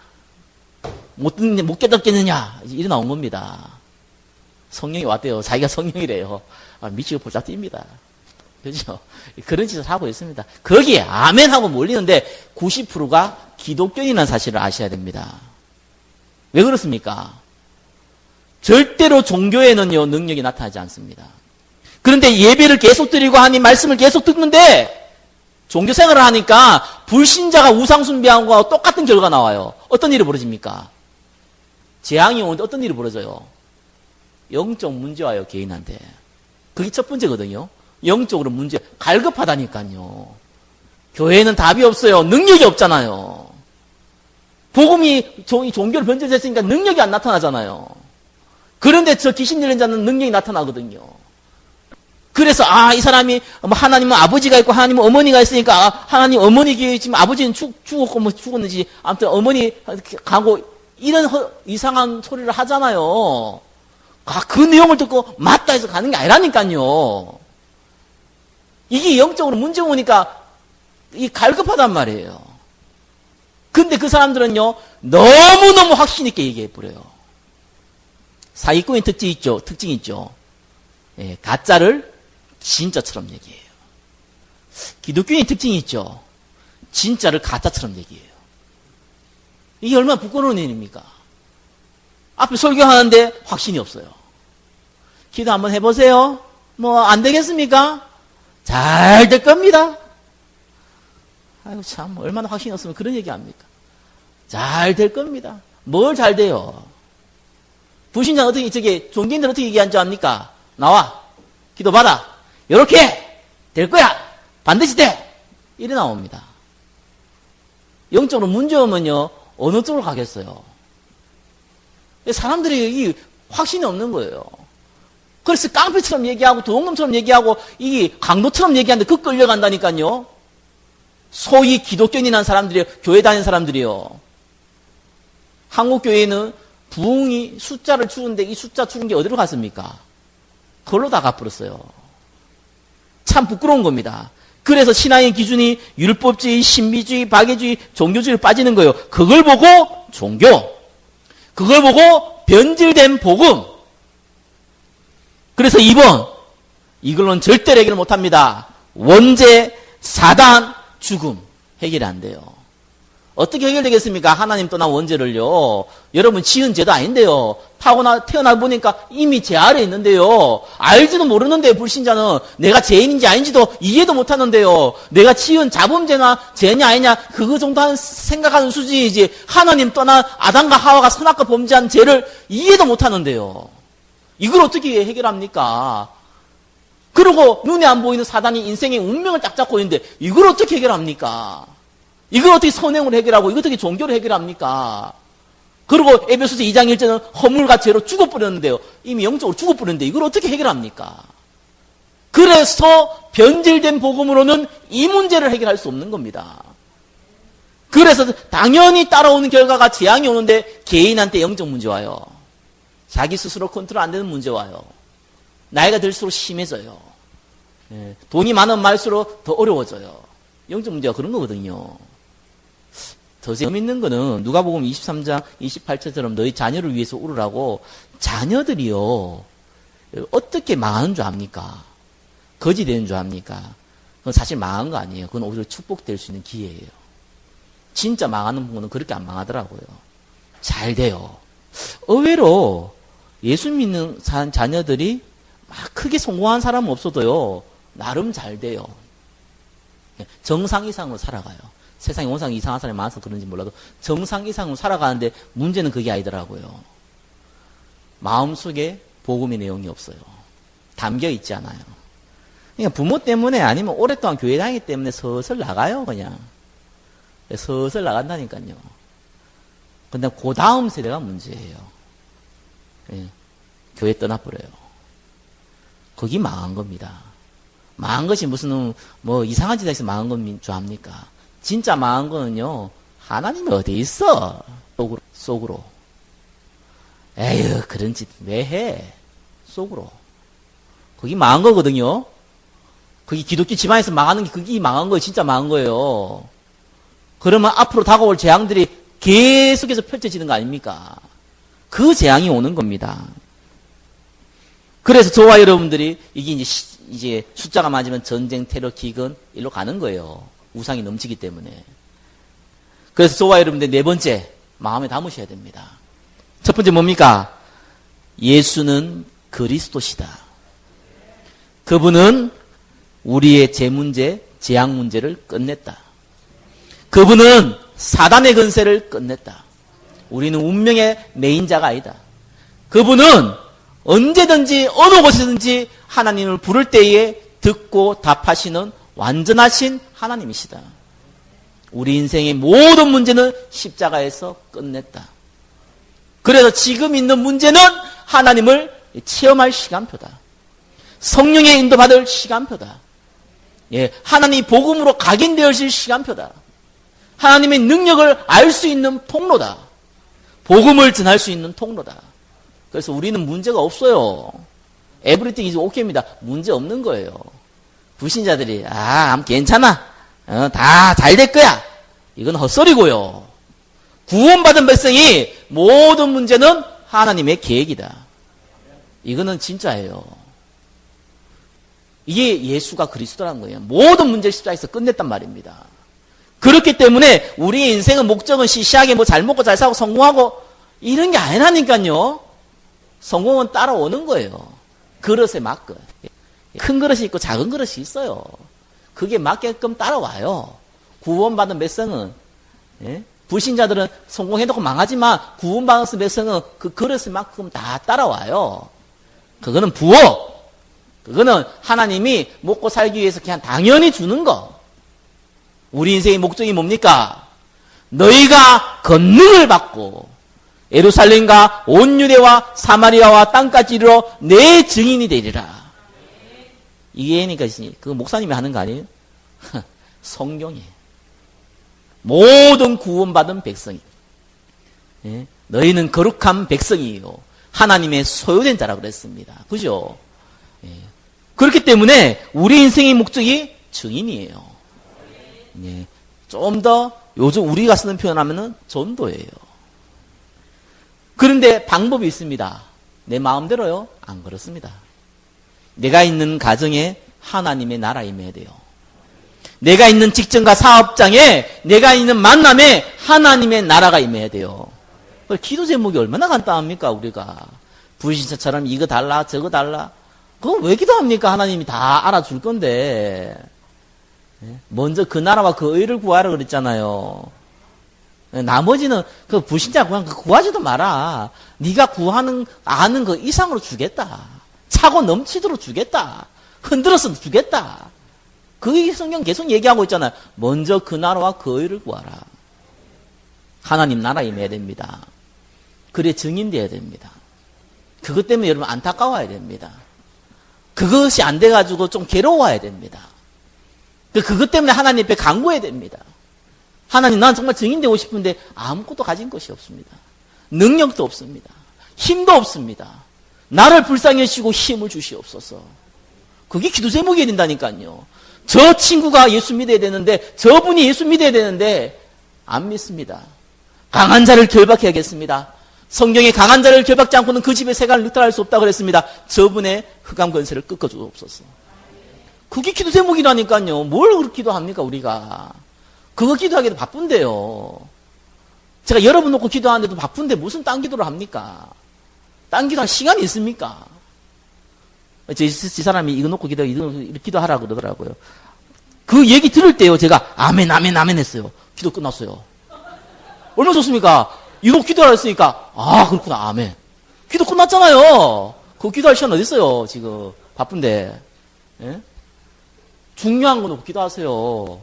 [SPEAKER 1] 못 깨닫겠느냐. 이래 나온 겁니다. 성령이 왔대요. 자기가 성령이래요. 미치고 볼짝 뜁니다. 그렇죠? 그런 짓을 하고 있습니다. 거기에 아멘 하고 몰리는데 90%가 기독교인이라는 사실을 아셔야 됩니다. 왜 그렇습니까? 절대로 종교에는요, 능력이 나타나지 않습니다. 그런데 예배를 계속 드리고 하나님 말씀을 계속 듣는데 종교 생활을 하니까 불신자가 우상 숭배한 거와 똑같은 결과가 나와요. 어떤 일이 벌어집니까? 재앙이 오는데 어떤 일이 벌어져요? 영적 문제 와요, 개인한테. 그게 첫 번째거든요. 영적으로 문제, 갈급하다니까요. 교회는 답이 없어요. 능력이 없잖아요. 복음이 종교를 변질했으니까 능력이 안 나타나잖아요. 그런데 저 귀신 들린 자는 능력이 나타나거든요. 그래서 이 사람이 하나님은 아버지가 있고 하나님은 어머니가 있으니까 하나님 어머니 교회 지금 아버지는 죽었고 뭐 죽었는지 아무튼 어머니 가고 이런 이상한 소리를 하잖아요. 그 내용을 듣고 맞다 해서 가는 게 아니라니까요. 이게 영적으로 문제 오니까 이 갈급하단 말이에요. 근데 그 사람들은요, 너무너무 확신 있게 얘기해버려요. 사기꾼의 특징이 있죠. 예, 가짜를 진짜처럼 얘기해요. 기독교인의 특징이 있죠. 진짜를 가짜처럼 얘기해요. 이게 얼마나 부끄러운 일입니까? 앞에 설교하는데 확신이 없어요. 기도 한번 해보세요. 안 되겠습니까? 잘 될 겁니다. 아이고, 참, 얼마나 확신이 없으면 그런 얘기 합니까? 잘 될 겁니다. 뭘 잘 돼요? 불신자는 어떻게, 종교인들은 어떻게 얘기하는 줄 압니까? 나와. 기도 받아. 요렇게 될 거야. 반드시 돼. 이래 나옵니다. 영적으로 문제 오면요, 어느 쪽으로 가겠어요? 사람들이 이 확신이 없는 거예요. 그래서 깡패처럼 얘기하고 도둑놈처럼 얘기하고 이 강도처럼 얘기하는데 그 끌려간다니까요. 소위 기독교인이라는 사람들이요. 교회 다니는 사람들이요. 한국 교회는 부흥이 숫자를 주는데 이 숫자 주는 게 어디로 갔습니까? 그걸로 다 갚버렸어요. 참 부끄러운 겁니다. 그래서 신앙의 기준이 율법주의, 신비주의, 박애주의, 종교주의로 빠지는 거예요. 그걸 보고 종교. 그걸 보고 변질된 복음. 그래서 2번, 이걸로는 절대로 해결 못합니다. 원죄, 사단, 죽음. 해결이 안 돼요. 어떻게 해결되겠습니까? 하나님 떠난 원죄를요. 여러분 지은 죄도 아닌데요. 태어나 보니까 이미 죄 아래에 있는데요. 알지도 모르는데 불신자는 내가 죄인인지 아닌지도 이해도 못하는데요. 내가 지은 자범죄나 죄냐 아니냐 그거 정도 생각하는 수준이지 하나님 떠난 아담과 하와가 선악과 범죄한 죄를 이해도 못하는데요. 이걸 어떻게 해결합니까? 그리고 눈에 안 보이는 사단이 인생의 운명을 딱 잡고 있는데 이걸 어떻게 해결합니까? 이걸 어떻게 선행으로 해결하고 이걸 어떻게 종교로 해결합니까? 그리고 에베소서 2장 1절은 허물과 죄로 죽어버렸는데요. 이미 영적으로 죽어버렸는데 이걸 어떻게 해결합니까? 그래서 변질된 복음으로는 이 문제를 해결할 수 없는 겁니다. 그래서 당연히 따라오는 결과가 재앙이 오는데 개인한테 영적 문제 와요. 자기 스스로 컨트롤 안 되는 문제 와요. 나이가 들수록 심해져요. 돈이 많은 말수록 더 어려워져요. 영적 문제가 그런 거거든요. 더 재밌는 거는 누가복음 23장 28절처럼 너희 자녀를 위해서 울으라고 자녀들이요 어떻게 망하는 줄 압니까? 거지 되는 줄 압니까? 그건 사실 망한 거 아니에요. 그건 오히려 축복될 수 있는 기회예요. 진짜 망하는 부분은 그렇게 안 망하더라고요. 잘 돼요. 의외로 예수 믿는 자녀들이 막 크게 성공한 사람은 없어도요 나름 잘 돼요. 정상 이상으로 살아가요. 세상에 워낙 이상한 사람이 많아서 그런지 몰라도 정상 이상으로 살아가는데 문제는 그게 아니더라고요. 마음속에 복음의 내용이 없어요. 담겨 있지 않아요. 그러니까 부모 때문에 아니면 오랫동안 교회 다니기 때문에 슬슬 나가요. 그냥 슬슬 나간다니까요. 근데 그 다음 세대가 문제예요. 예. 교회 떠나버려요. 거기 망한 겁니다. 망한 것이 무슨 뭐 이상한 짓에서 망한 건 줄 압니까? 진짜 망한 거는요 하나님이 어디 있어? 속으로. 에휴 그런 짓 왜 해? 속으로. 거기 망한 거거든요. 거기 기독교 집안에서 망하는 게 그게 망한 거예요. 진짜 망한 거예요. 그러면 앞으로 다가올 재앙들이 계속해서 펼쳐지는 거 아닙니까? 그 재앙이 오는 겁니다. 그래서 저와 여러분들이 이게 이제 숫자가 맞으면 전쟁, 테러, 기근 일로 가는 거예요. 우상이 넘치기 때문에. 그래서 저와 여러분들 네 번째 마음에 담으셔야 됩니다. 첫 번째 뭡니까? 예수는 그리스도시다. 그분은 우리의 재문제, 재앙 문제를 끝냈다. 그분은 사단의 근세를 끝냈다. 우리는 운명의 메인자가 아니다. 그분은 언제든지 어느 곳에든지 하나님을 부를 때에 듣고 답하시는 완전하신 하나님이시다. 우리 인생의 모든 문제는 십자가에서 끝냈다. 그래서 지금 있는 문제는 하나님을 체험할 시간표다. 성령의 인도받을 시간표다. 예, 하나님 복음으로 각인되어질 시간표다. 하나님의 능력을 알 수 있는 통로다. 복음을 전할 수 있는 통로다. 그래서 우리는 문제가 없어요. Everything is okay입니다. 문제 없는 거예요. 불신자들이 괜찮아. 다 잘 될 거야. 이건 헛소리고요. 구원받은 백성이 모든 문제는 하나님의 계획이다. 이거는 진짜예요. 이게 예수가 그리스도라는 거예요. 모든 문제를 십자가에서 끝냈단 말입니다. 그렇기 때문에 우리의 인생의 목적은 시시하게 뭐 잘 먹고 잘 사고 성공하고 이런 게 아니라니까요. 성공은 따라오는 거예요. 그릇에 맞게. 큰 그릇이 있고 작은 그릇이 있어요. 그게 맞게끔 따라와요. 구원받은 백성은 불신자들은 성공해놓고 망하지만 구원받은 백성은 그 그릇만큼 다 따라와요. 그거는 부호. 그거는 하나님이 먹고 살기 위해서 그냥 당연히 주는 거. 우리 인생의 목적이 뭡니까? 너희가 권능을 받고 예루살렘과 온 유대와 사마리아와 땅까지 이르러 내 증인이 되리라. 이게니까 그 목사님이 하는 거 아니에요? 성경이에요. 모든 구원받은 백성이. 예? 너희는 거룩한 백성이에요. 하나님의 소유된 자라고 그랬습니다. 그죠? 예. 그렇기 때문에 우리 인생의 목적이 증인이에요. 예. 좀 더 요즘 우리가 쓰는 표현하면은 전도예요. 그런데 방법이 있습니다. 내 마음대로요? 안 그렇습니다. 내가 있는 가정에 하나님의 나라 임해야 돼요. 내가 있는 직장과 사업장에 내가 있는 만남에 하나님의 나라가 임해야 돼요. 기도 제목이 얼마나 간단합니까 우리가. 불신자처럼 이거 달라 저거 달라. 그거 왜 기도합니까? 하나님이 다 알아줄 건데. 먼저 그 나라와 그 의를 구하라 그랬잖아요. 나머지는 그 불신자 그냥 구하지도 마라. 네가 아는 그 이상으로 주겠다. 차고 넘치도록 주겠다. 흔들어서 주겠다. 그 성경 계속 얘기하고 있잖아요. 먼저 그 나라와 그 의를 구하라. 하나님 나라 임해야 됩니다. 그래 증인돼야 됩니다. 그것 때문에 여러분 안타까워야 됩니다. 그것이 안 돼가지고 좀 괴로워야 됩니다. 그것 때문에 하나님 앞에 간구해야 됩니다. 하나님, 난 정말 증인되고 싶은데 아무것도 가진 것이 없습니다. 능력도 없습니다. 힘도 없습니다. 나를 불쌍히 여시고 힘을 주시옵소서. 그게 기도 제목이 된다니까요. 저 친구가 예수 믿어야 되는데, 저분이 예수 믿어야 되는데, 안 믿습니다. 강한 자를 결박해야겠습니다. 성경에 강한 자를 결박지 않고는 그 집의 세간을 늑탈할 수 없다고 그랬습니다. 저분의 흑암 권세를 꺾어주옵소서. 그게 기도 제목이라니까요. 뭘 그렇게 기도합니까 우리가. 그거 기도하기도 바쁜데요. 제가 여러분 놓고 기도하는데도 바쁜데 무슨 딴 기도를 합니까? 딴 기도할 시간이 있습니까? 이 사람이 이거 놓고 이렇게 기도하라고 그러더라고요. 그 얘기 들을 때요, 제가 아멘, 아멘, 아멘 했어요. 기도 끝났어요. 얼마나 좋습니까? 이거 기도하라 했으니까, 아, 그렇구나, 아멘. 기도 끝났잖아요. 그거 기도할 시간 어딨어요, 지금. 바쁜데. 예? 중요한 거 놓고 기도하세요.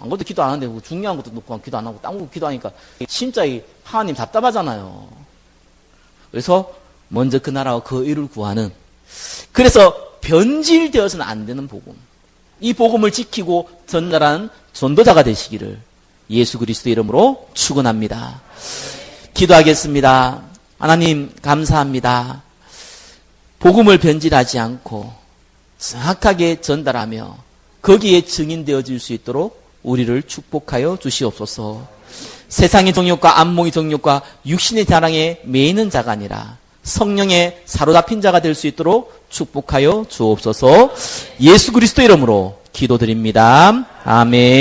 [SPEAKER 1] 아무것도 기도 안 하는데, 중요한 것도 놓고 기도 안 하고, 딴 거 기도하니까, 진짜 하나님 답답하잖아요. 그래서, 먼저 그 나라와 그 의를 구하는, 그래서 변질되어서는 안 되는 복음. 이 복음을 지키고 전달하는 전도자가 되시기를 예수 그리스도 이름으로 축원합니다. 기도하겠습니다. 하나님 감사합니다. 복음을 변질하지 않고 정확하게 전달하며 거기에 증인되어질 수 있도록 우리를 축복하여 주시옵소서. 세상의 정욕과 안목의 정욕과 육신의 자랑에 매이는 자가 아니라 성령에 사로잡힌 자가 될 수 있도록 축복하여 주옵소서. 예수 그리스도 이름으로 기도드립니다. 아멘.